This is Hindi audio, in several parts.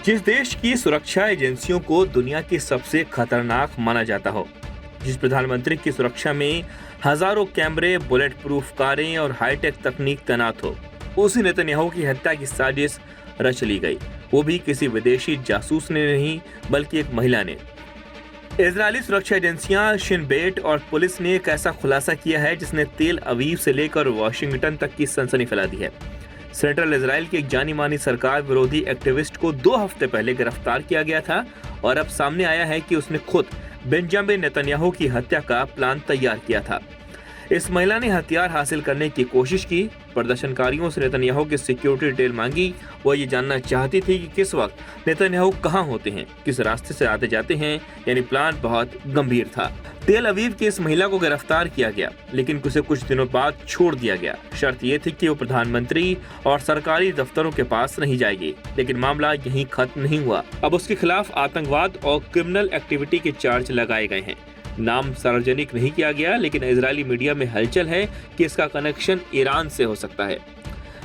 जिस देश की सुरक्षा एजेंसियों को दुनिया की सबसे खतरनाक माना जाता हो, जिस प्रधानमंत्री की सुरक्षा में हजारों कैमरे, बुलेट प्रूफ कारें और हाईटेक तकनीक तैनात हो, उसी नेतन्याहू की हत्या की साजिश रच ली गई, वो भी किसी विदेशी जासूस ने नहीं बल्कि एक महिला ने। इजरायली सुरक्षा एजेंसियां शिन बेट और पुलिस ने एक ऐसा खुलासा किया है जिसने तेल अवीव से लेकर वॉशिंगटन तक की सनसनी फैला दी है। सेंट्रल इजराइल की एक जानी मानी सरकार विरोधी एक्टिविस्ट को 2 हफ्ते पहले गिरफ्तार किया गया था और अब सामने आया है कि उसने खुद बेंजामिन नेतन्याहू की हत्या का प्लान तैयार किया था। इस महिला ने हथियार हासिल करने की कोशिश की, प्रदर्शनकारियों से नेतन्याहू की सिक्योरिटी डिटेल मांगी। वो ये जानना चाहती थी कि किस वक्त नेतन्याहू कहाँ होते हैं, किस रास्ते से आते जाते हैं, यानी प्लान बहुत गंभीर था। तेल अवीव की इस महिला को गिरफ्तार किया गया, लेकिन उसे कुछ दिनों बाद छोड़ दिया गया। शर्त ये थी कि वो प्रधानमंत्री और सरकारी दफ्तरों के पास नहीं जाएगी, लेकिन मामला यहीं खत्म नहीं हुआ। अब उसके खिलाफ आतंकवाद और क्रिमिनल एक्टिविटी के चार्ज लगाए गए हैं। नाम सार्वजनिक नहीं किया गया, लेकिन इजरायली मीडिया में हलचल है कि इसका कनेक्शन ईरान से हो सकता है।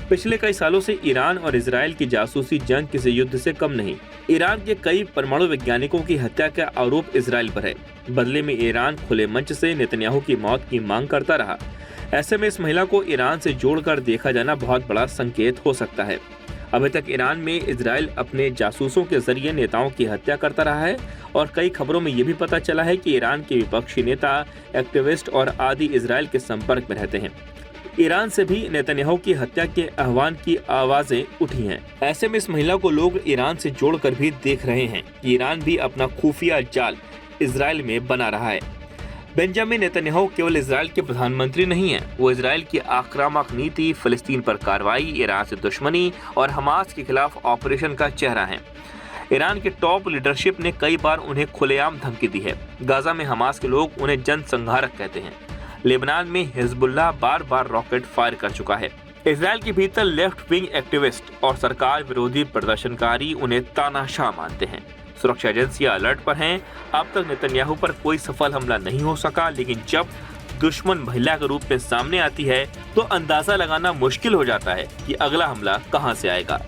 पिछले कई सालों से ईरान और इजरायल की जासूसी जंग किसी युद्ध से कम नहीं। ईरान के कई परमाणु वैज्ञानिकों की हत्या का आरोप इजरायल पर है। बदले में ईरान खुले मंच से नेतन्याहू की मौत की मांग करता रहा। ऐसे में इस महिला को ईरान से जोड़कर देखा जाना बहुत बड़ा संकेत हो सकता है। अभी तक ईरान में इजरायल अपने जासूसों के जरिए नेताओं की हत्या करता रहा है और कई खबरों में यह भी पता चला है कि ईरान के विपक्षी नेता, एक्टिविस्ट और आदि इजरायल के संपर्क में रहते हैं। ईरान से भी नेतन्याहू की हत्या के आह्वान की आवाजें उठी हैं। ऐसे में इस महिला को लोग ईरान से जोड़कर भी देख रहे हैं कि ईरान भी अपना खुफिया जाल इजरायल में बना रहा है। बेंजामिन नेतन्याहू केवल इजरायल के प्रधानमंत्री नहीं हैं, वो इजरायल की आक्रामक नीति, फिलिस्तीन पर कार्रवाई, ईरान से दुश्मनी और हमास के खिलाफ ऑपरेशन का चेहरा हैं। ईरान के टॉप लीडरशिप ने कई बार उन्हें खुलेआम धमकी दी है। गाजा में हमास के लोग उन्हें जन संहारक कहते हैं। लेबनान में हिजबुल्लाह बार बार रॉकेट फायर कर चुका है। इजरायल के भीतर लेफ्ट विंग एक्टिविस्ट और सरकार विरोधी प्रदर्शनकारी उन्हें तानाशाह मानते हैं। सुरक्षा एजेंसियां अलर्ट पर हैं। अब तक नेतन्याहू पर कोई सफल हमला नहीं हो सका, लेकिन जब दुश्मन महिला के रूप में सामने आती है तो अंदाजा लगाना मुश्किल हो जाता है कि अगला हमला कहां से आएगा।